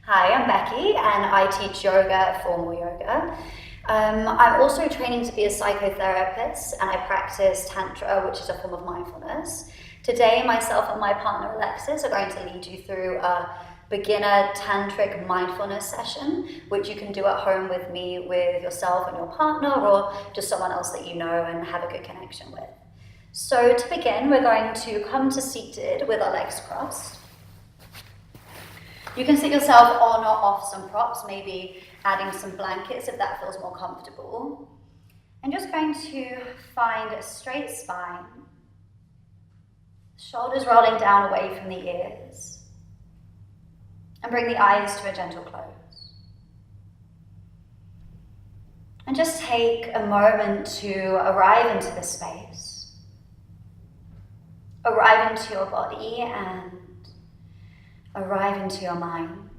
Hi, I'm Becky and I teach yoga at MoreYoga. I'm also training to be a psychotherapist and I practice Tantra, which is a form of mindfulness. Today, myself and my partner Alexis are going to lead you through a beginner Tantric mindfulness session, which you can do at home with me, with yourself and your partner, or just someone else that you know and have a good connection with. So to begin, we're going to come to seated with our legs crossed. You can sit yourself on or off some props, maybe adding some blankets if that feels more comfortable. And just going to find a straight spine, shoulders rolling down away from the ears, and bring the eyes to a gentle close. And just take a moment to arrive into the space, arrive into your body and arrive into your mind.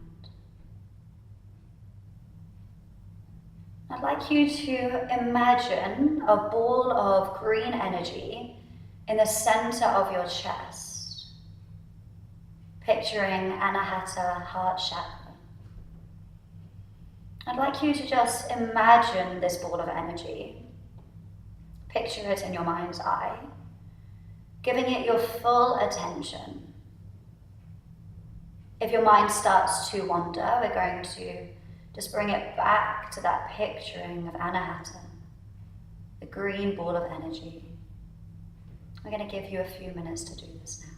I'd like you to imagine a ball of green energy in the center of your chest, picturing Anahata heart chakra. I'd like you to just imagine this ball of energy, picture it in your mind's eye, giving it your full attention. If your mind starts to wander, we're going to just bring it back to that picturing of Anahata, the green ball of energy. We're going to give you a few minutes to do this now.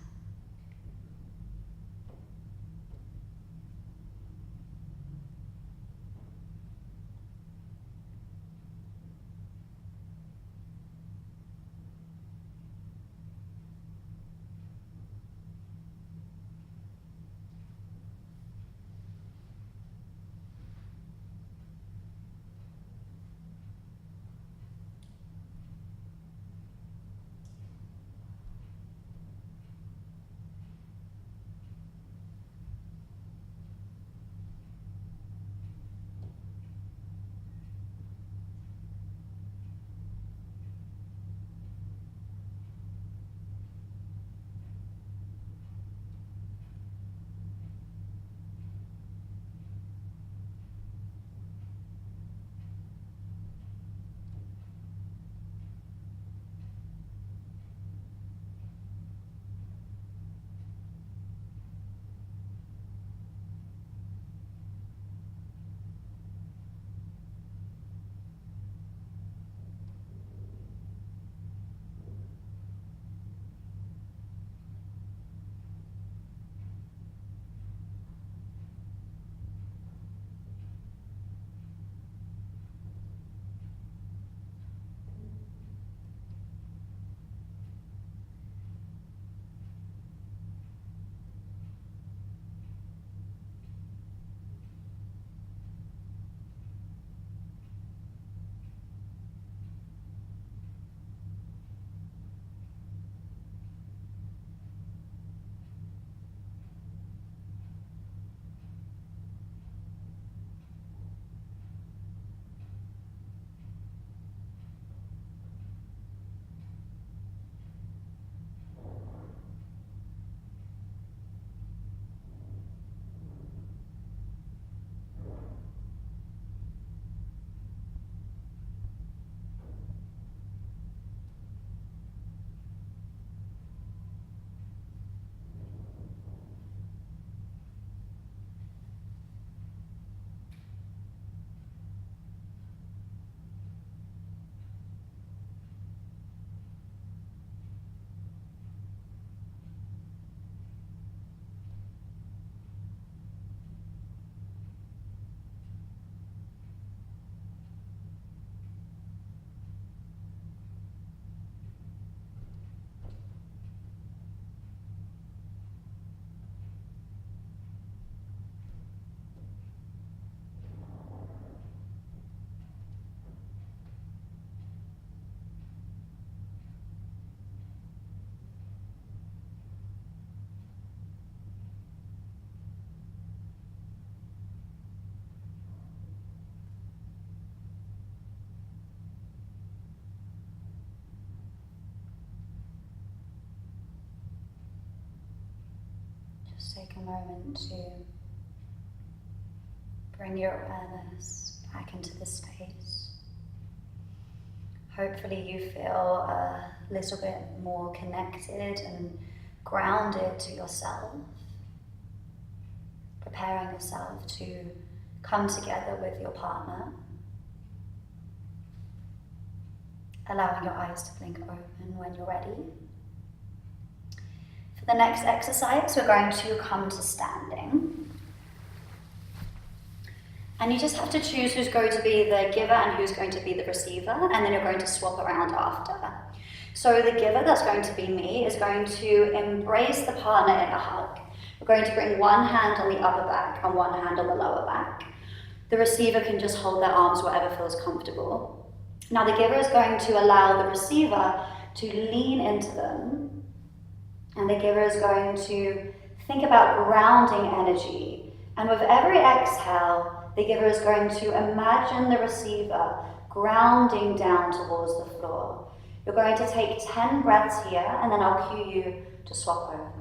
Just take a moment to Bring your awareness back into the space. Hopefully you feel a little bit more connected and grounded to yourself, preparing yourself to come together with your partner. Allowing your eyes to blink open when you're ready. For the next exercise, we're going to come to standing. And you just have to choose who's going to be the giver and who's going to be the receiver, and then you're going to swap around after. So the giver, that's going to be me, is going to embrace the partner in a hug. We're going to bring one hand on the upper back and one hand on the lower back. The receiver can just hold their arms wherever feels comfortable. Now the giver is going to allow the receiver to lean into them, and the giver is going to think about grounding energy. And with every exhale, the giver is going to imagine the receiver grounding down towards the floor. You're going to take 10 breaths here, and then I'll cue you to swap over.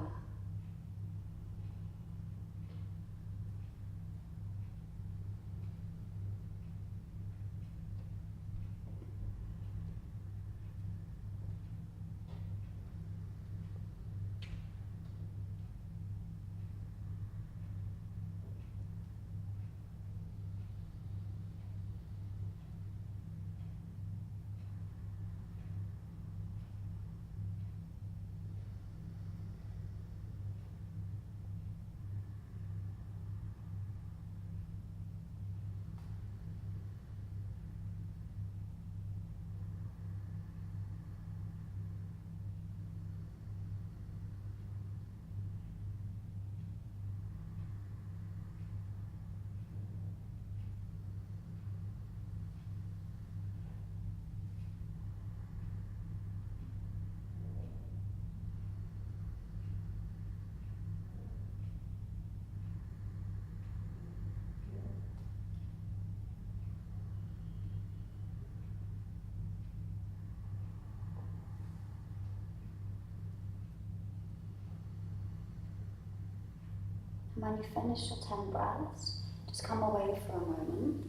When you finish your 10 breaths, just come away for a moment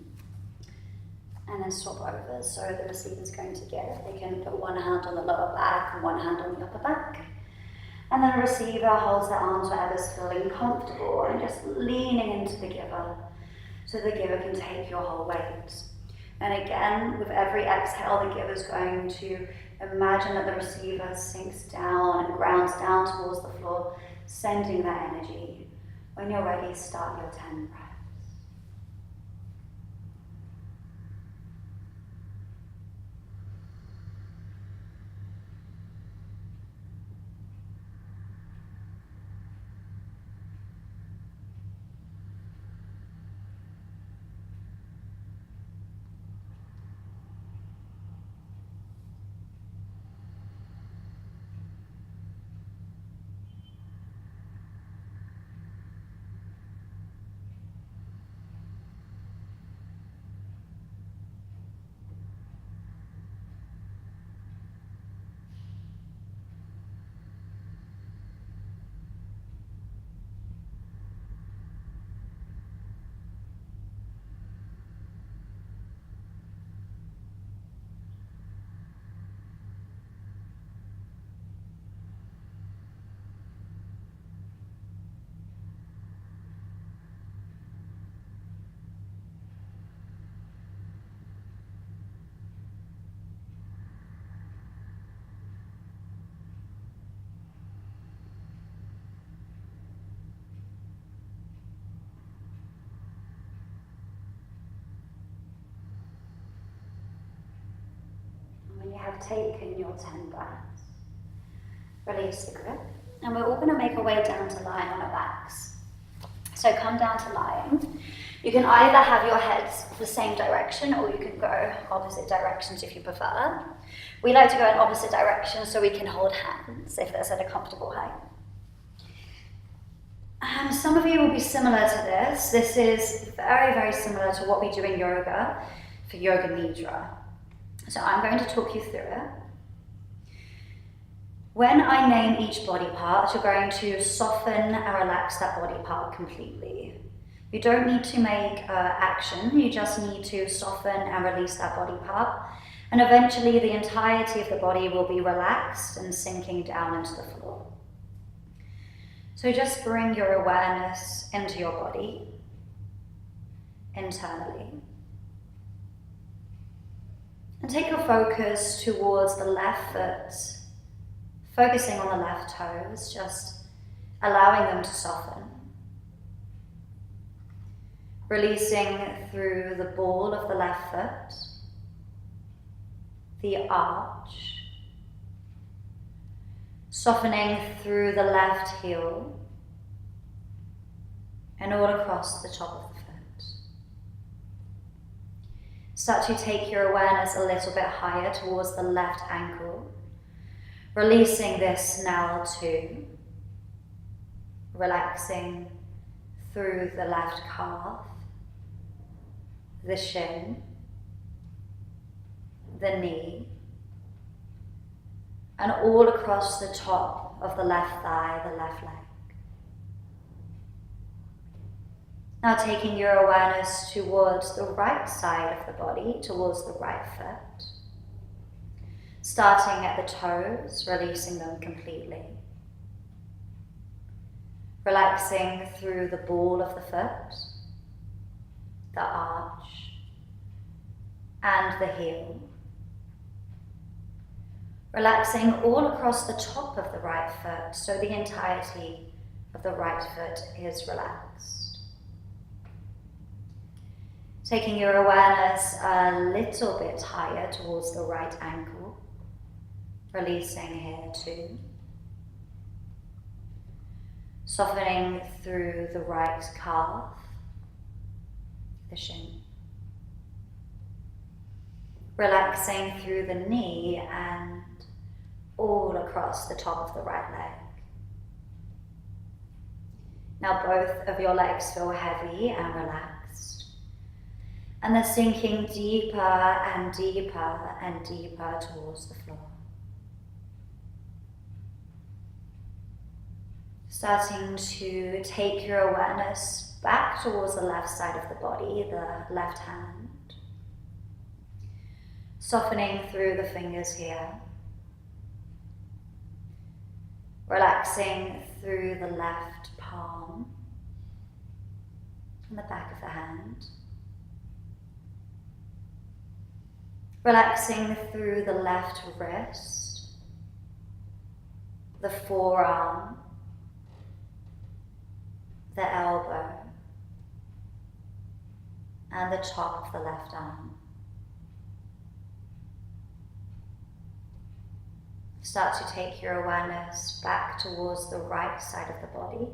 and then swap over. So the receiver's going to give. They can put one hand on the lower back and one hand on the upper back. And then the receiver holds their arms wherever's feeling comfortable and just leaning into the giver so the giver can take your whole weight. And again, with every exhale, the giver's going to imagine that the receiver sinks down and grounds down towards the floor, sending that energy. When you're ready, start your 10 breaths. When you have taken your 10 breaths, release the grip, and we're all going to make our way down to lying on our backs. So come down to lying. You can either have your heads the same direction, or you can go opposite directions if you prefer. We like to go in opposite directions so we can hold hands if that's at a comfortable height. Some of you will be similar to this. This is very, very similar to what we do in yoga for Yoga Nidra. So I'm going to talk you through it. When I name each body part, you're going to soften and relax that body part completely. You don't need to make action, you just need to soften and release that body part. And eventually the entirety of the body will be relaxed and sinking down into the floor. So just bring your awareness into your body, internally. And take your focus towards the left foot, focusing on the left toes, just allowing them to soften. Releasing through the ball of the left foot, the arch, softening through the left heel and all across the top of the foot. Start to take your awareness a little bit higher towards the left ankle, releasing this now too, relaxing through the left calf, the shin, the knee, and all across the top of the left thigh, the left leg. Now taking your awareness towards the right side of the body, towards the right foot. Starting at the toes, releasing them completely. Relaxing through the ball of the foot, the arch, and the heel. Relaxing all across the top of the right foot, so the entirety of the right foot is relaxed. Taking your awareness a little bit higher towards the right ankle, releasing here too. Softening through the right calf, the shin. Relaxing through the knee and all across the top of the right leg. Now both of your legs feel heavy and relaxed. And they're sinking deeper and deeper and deeper towards the floor. Starting to take your awareness back towards the left side of the body, the left hand. Softening through the fingers here. Relaxing through the left palm and the back of the hand. Relaxing through the left wrist, the forearm, the elbow, and the top of the left arm. Start to take your awareness back towards the right side of the body,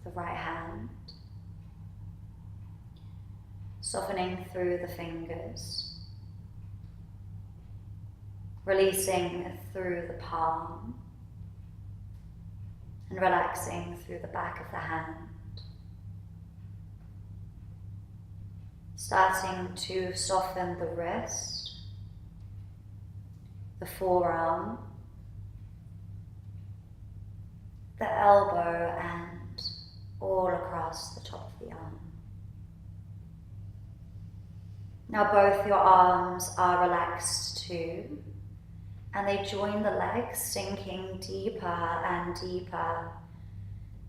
the right hand. Softening through the fingers. Releasing through the palm. And relaxing through the back of the hand. Starting to soften the wrist, the forearm, the elbow, and all across the top of the arm. Now both your arms are relaxed too, and they join the legs, sinking deeper and deeper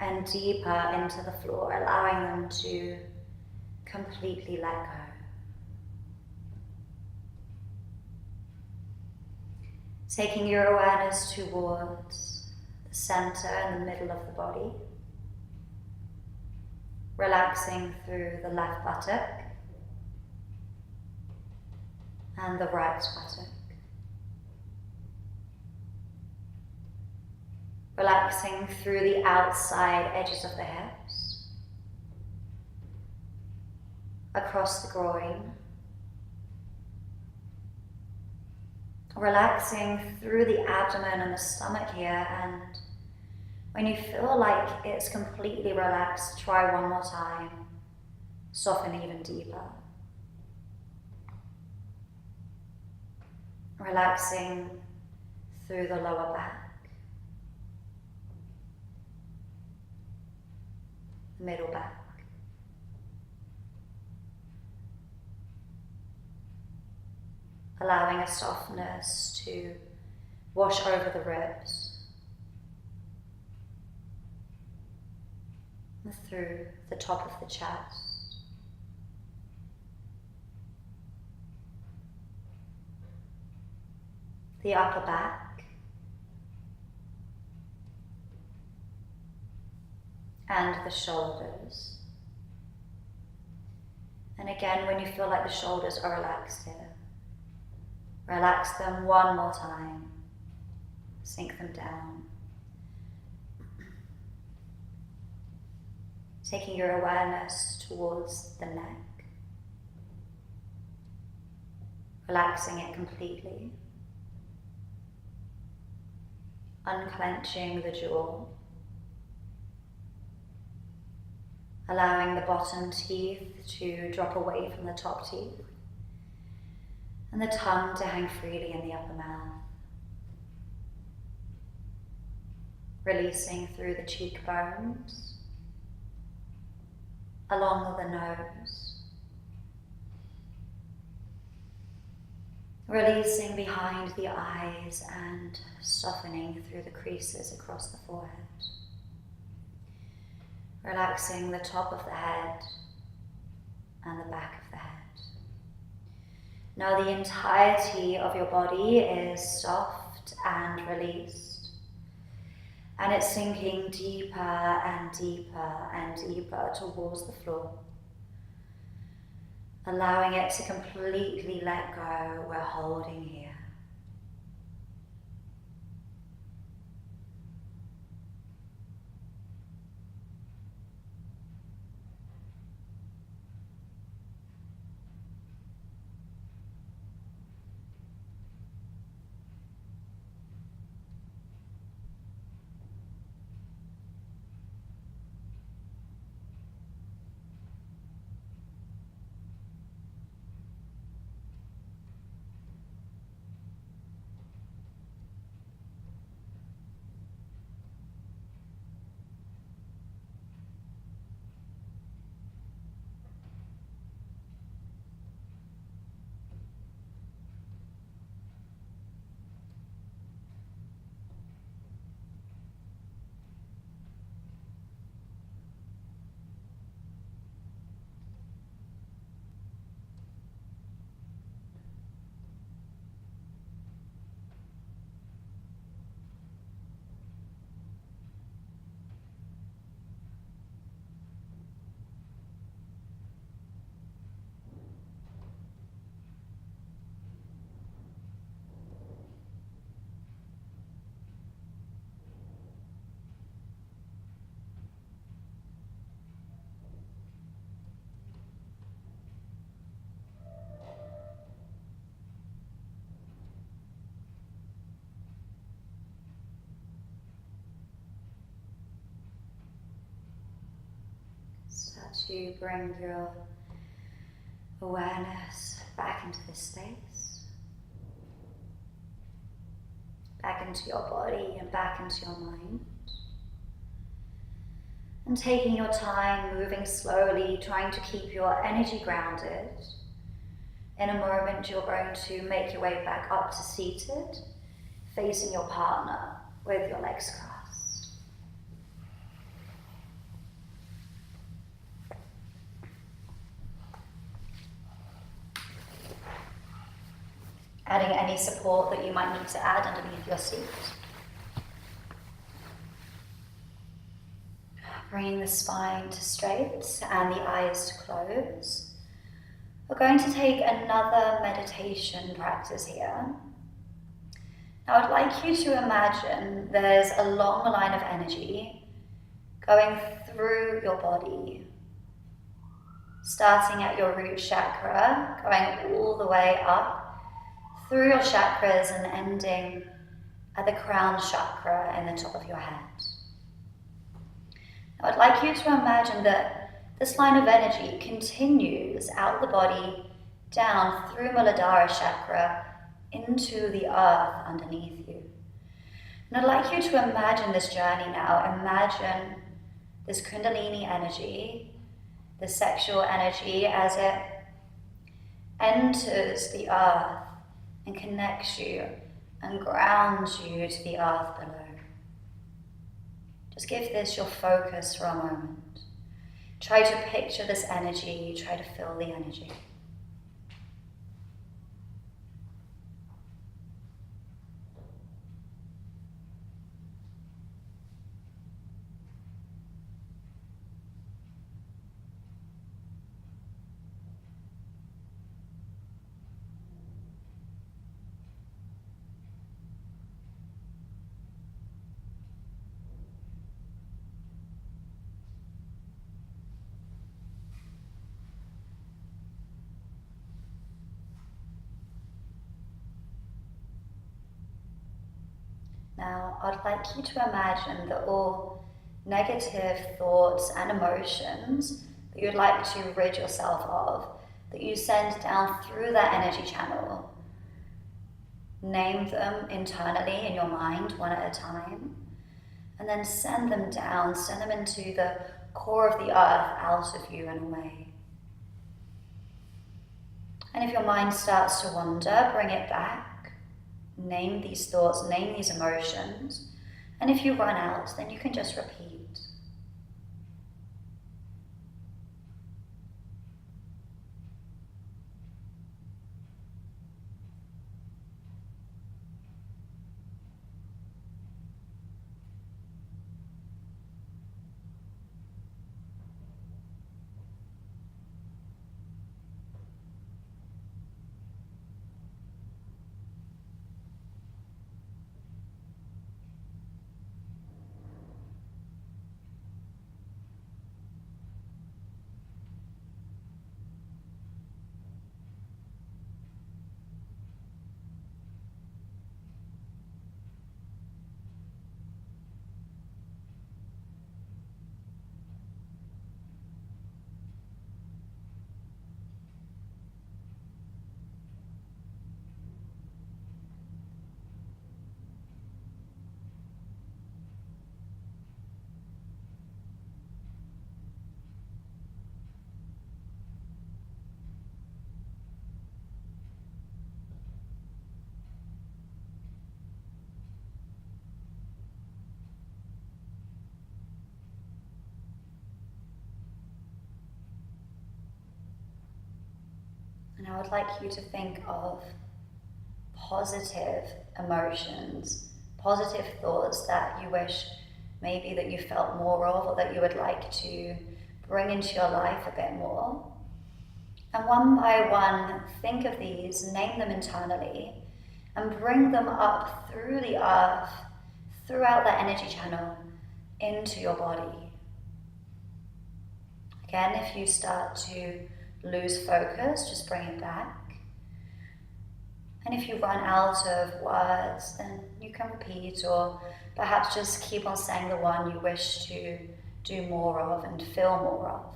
and deeper into the floor, allowing them to completely let go. Taking your awareness towards the center and the middle of the body. Relaxing through the left buttock and the right buttock. Relaxing through the outside edges of the hips, across the groin. Relaxing through the abdomen and the stomach here, and when you feel like it's completely relaxed, try one more time. Soften even deeper. Relaxing through the lower back, middle back, allowing a softness to wash over the ribs and through the top of the chest. The upper back and the shoulders. And again, when you feel like the shoulders are relaxed here, relax them one more time. Sink them down. Taking your awareness towards the neck. Relaxing it completely. Unclenching the jaw. Allowing the bottom teeth to drop away from the top teeth. And the tongue to hang freely in the upper mouth. Releasing through the cheekbones, along the nose. Releasing behind the eyes and softening through the creases across the forehead. Relaxing the top of the head and the back of the head. Now the entirety of your body is soft and released. And it's sinking deeper and deeper and deeper towards the floor. Allowing it to completely let go. We're holding here. To bring your awareness back into this space, back into your body and back into your mind. And taking your time, moving slowly, trying to keep your energy grounded. In a moment, you're going to make your way back up to seated, facing your partner with your legs crossed. Adding any support that you might need to add underneath your seat. Bringing the spine to straight and the eyes to close. We're going to take another meditation practice here. Now I'd like you to imagine there's a long line of energy going through your body, starting at your root chakra, going all the way up through your chakras and ending at the crown chakra in the top of your head. Now I'd like you to imagine that this line of energy continues out the body, down through Muladhara chakra, into the earth underneath you. And I'd like you to imagine this journey now. Imagine this Kundalini energy, the sexual energy, as it enters the earth and connects you and grounds you to the earth below. Just give this your focus for a moment. Try to picture this energy, try to feel the energy. Now, I'd like you to imagine that all negative thoughts and emotions that you'd like to rid yourself of, that you send down through that energy channel. Name them internally in your mind, one at a time, and then send them down, send them into the core of the earth, out of you and away. And if your mind starts to wander, bring it back. Name these thoughts, name these emotions, and if you run out, then you can just repeat. And I would like you to think of positive emotions, positive thoughts that you wish maybe that you felt more of, or that you would like to bring into your life a bit more. And one by one, think of these, name them internally, and bring them up through the earth, throughout that energy channel, into your body. Again, if you start to lose focus, just bring it back. And if you run out of words, then you can repeat, or perhaps just keep on saying the one you wish to do more of and feel more of.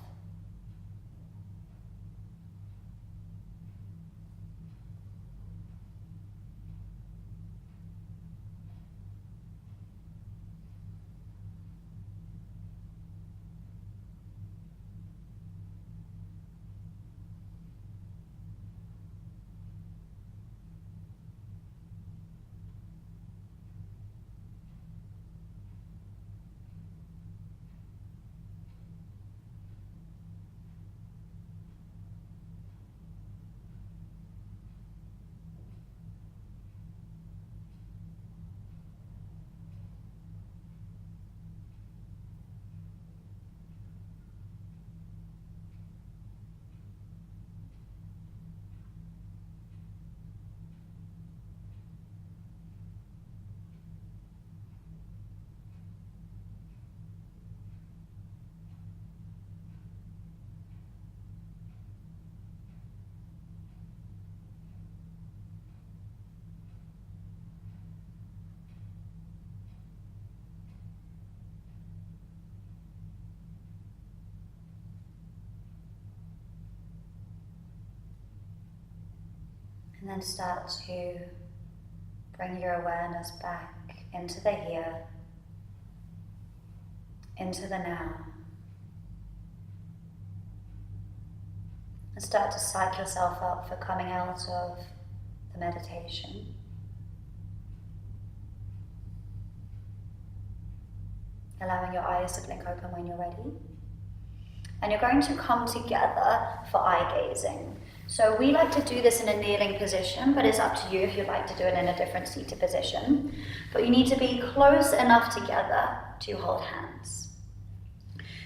And then start to bring your awareness back into the here, into the now. And start to psych yourself up for coming out of the meditation. Allowing your eyes to blink open when you're ready. And you're going to come together for eye gazing. So we like to do this in a kneeling position, but it's up to you if you'd like to do it in a different seated position. But you need to be close enough together to hold hands.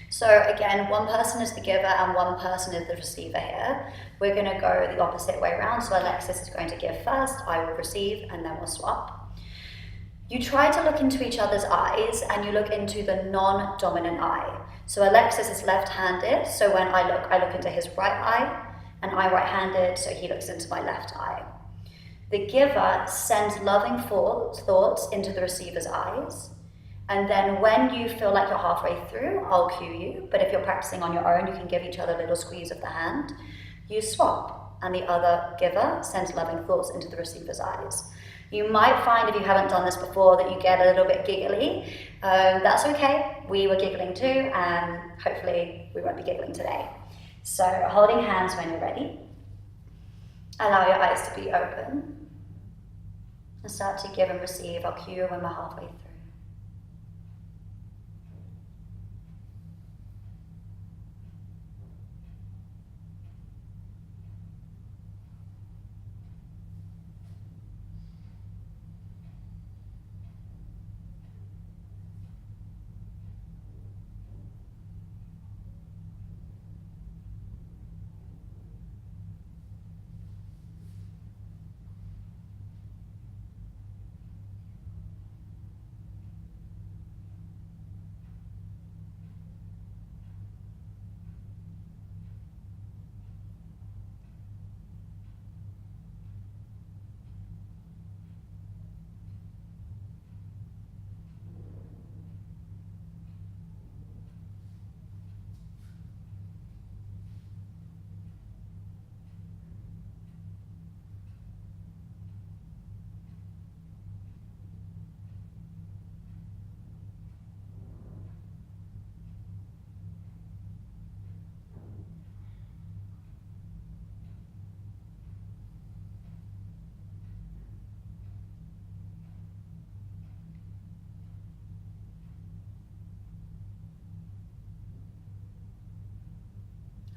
So again, one person is the giver and one person is the receiver here. We're going to go the opposite way around. So Alexis is going to give first, I will receive, and then we'll swap. You try to look into each other's eyes and you look into the non-dominant eye. So Alexis is left-handed, so when I look into his right eye, and I'm right-handed, so he looks into my left eye. The giver sends loving thoughts into the receiver's eyes, and then when you feel like you're halfway through, I'll cue you, but if you're practicing on your own, you can give each other a little squeeze of the hand. You swap, and the other giver sends loving thoughts into the receiver's eyes. You might find, if you haven't done this before, that you get a little bit giggly. That's okay, we were giggling too, and hopefully we won't be giggling today. So holding hands when you're ready. Allow your eyes to be open. And start to give and receive. I'll cue you when we're halfway through.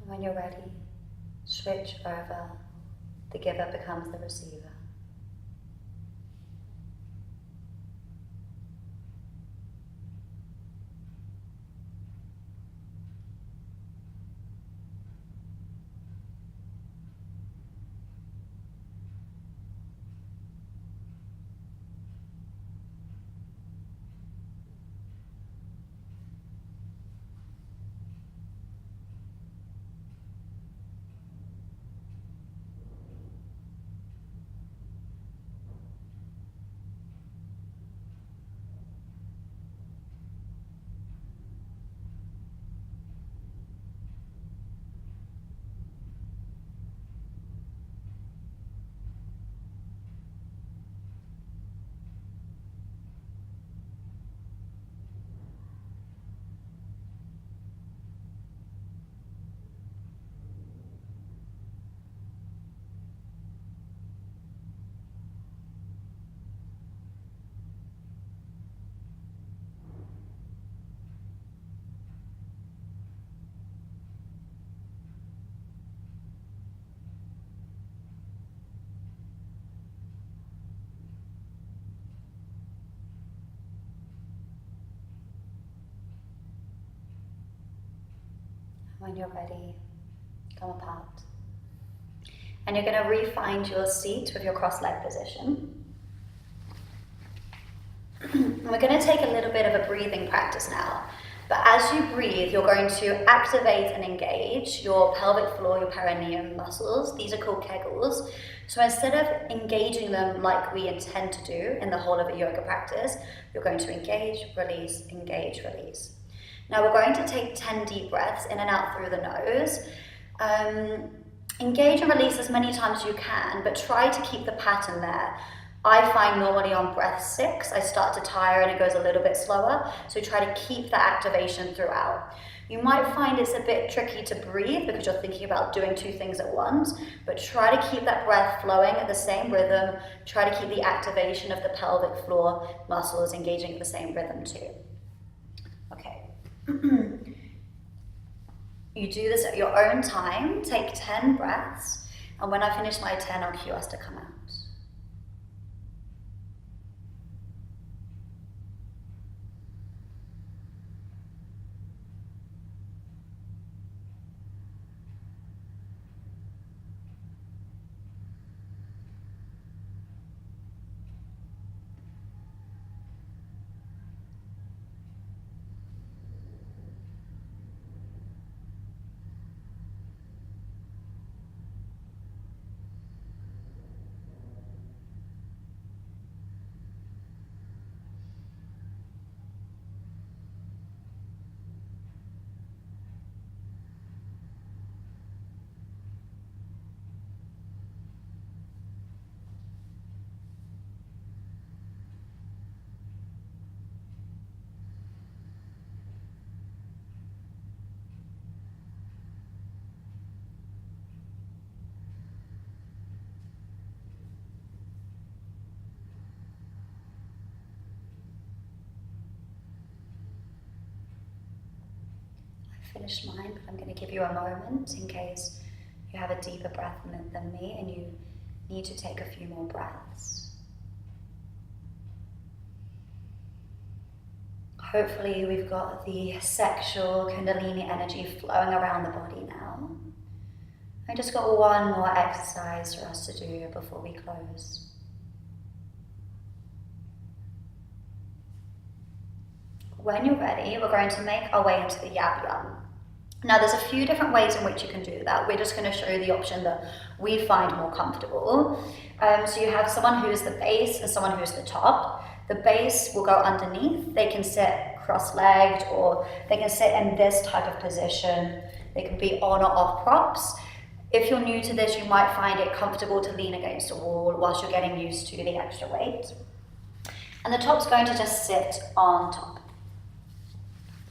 When you're ready, switch over. The giver becomes the receiver. When you're ready, come apart. And you're going to re-find your seat with your cross-leg position. And we're going to take a little bit of a breathing practice now. But as you breathe, you're going to activate and engage your pelvic floor, your perineum muscles. These are called kegels. So instead of engaging them like we intend to do in the whole of a yoga practice, you're going to engage, release, engage, release. Now we're going to take 10 deep breaths in and out through the nose. Engage and release as many times as you can, but try to keep the pattern there. I find normally on breath 6, I start to tire and it goes a little bit slower. So try to keep that activation throughout. You might find it's a bit tricky to breathe because you're thinking about doing 2 things at once, but try to keep that breath flowing at the same rhythm. Try to keep the activation of the pelvic floor muscles engaging at the same rhythm too. Okay. You do this at your own time. Take 10 breaths, and when I finish my 10, I'll cue us to come out. Finished mine, but I'm going to give you a moment in case you have a deeper breath than me and you need to take a few more breaths. Hopefully we've got the sexual kundalini energy flowing around the body now. I just got one more exercise for us to do before we close. When you're ready, we're going to make our way into the yab yum. Now there's a few different ways in which you can do that. We're just going to show you the option that we find more comfortable. So you have someone who's the base and someone who's the top. The base will go underneath. They can sit cross-legged or they can sit in this type of position. They can be on or off props. If you're new to this, you might find it comfortable to lean against a wall whilst you're getting used to the extra weight. And the top's going to just sit on top.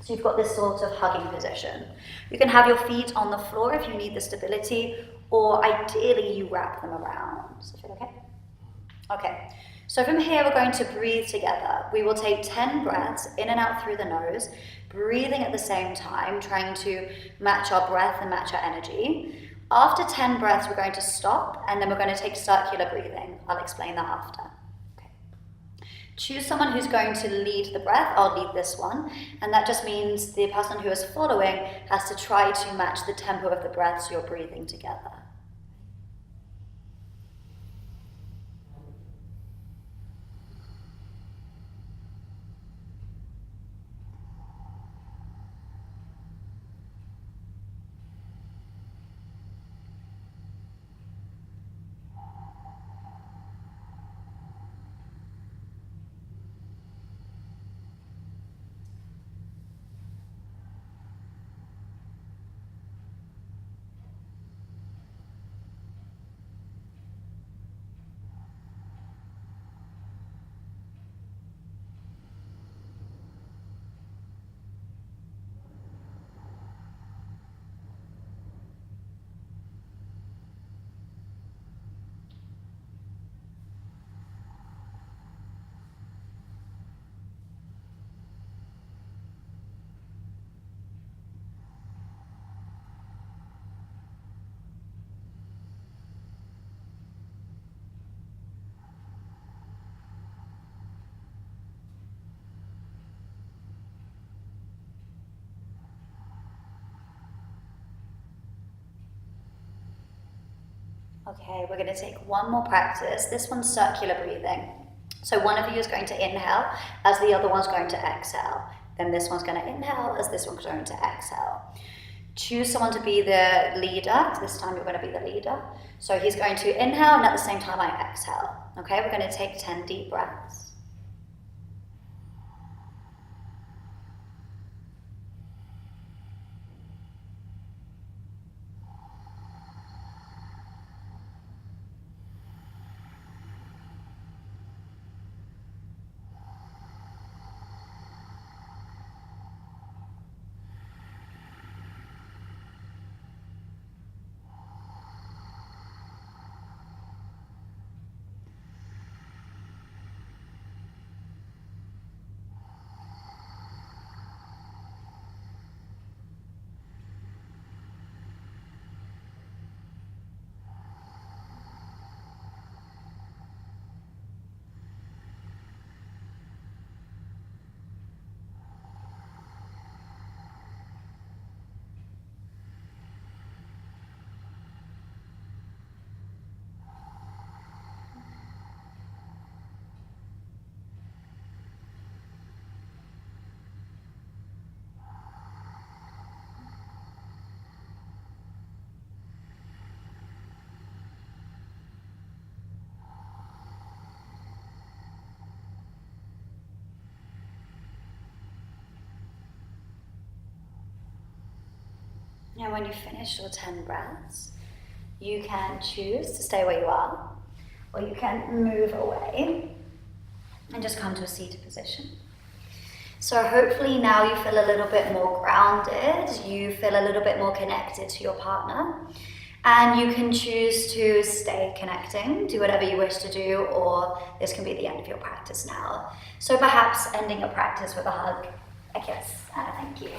So you've got this sort of hugging position. You can have your feet on the floor if you need the stability, or ideally you wrap them around. Does it feel okay? Okay, so from here we're going to breathe together. We will take 10 breaths in and out through the nose, breathing at the same time, trying to match our breath and match our energy. After 10 breaths, we're going to stop, and then we're going to take circular breathing. I'll explain that after. Choose someone who's going to lead the breath. I'll lead this one. And that just means the person who is following has to try to match the tempo of the breath so you're breathing together. Okay, we're going to take one more practice. This one's circular breathing. So one of you is going to inhale as the other one's going to exhale. Then this one's going to inhale as this one's going to exhale. Choose someone to be the leader. This time you're going to be the leader. So he's going to inhale and at the same time I exhale. Okay, we're going to take 10 deep breaths. And when you finish your 10 breaths, you can choose to stay where you are, or you can move away and just come to a seated position. So hopefully now you feel a little bit more grounded, you feel a little bit more connected to your partner, and you can choose to stay connecting, do whatever you wish to do, or this can be the end of your practice now. So perhaps ending your practice with a hug, a kiss, and a thank you.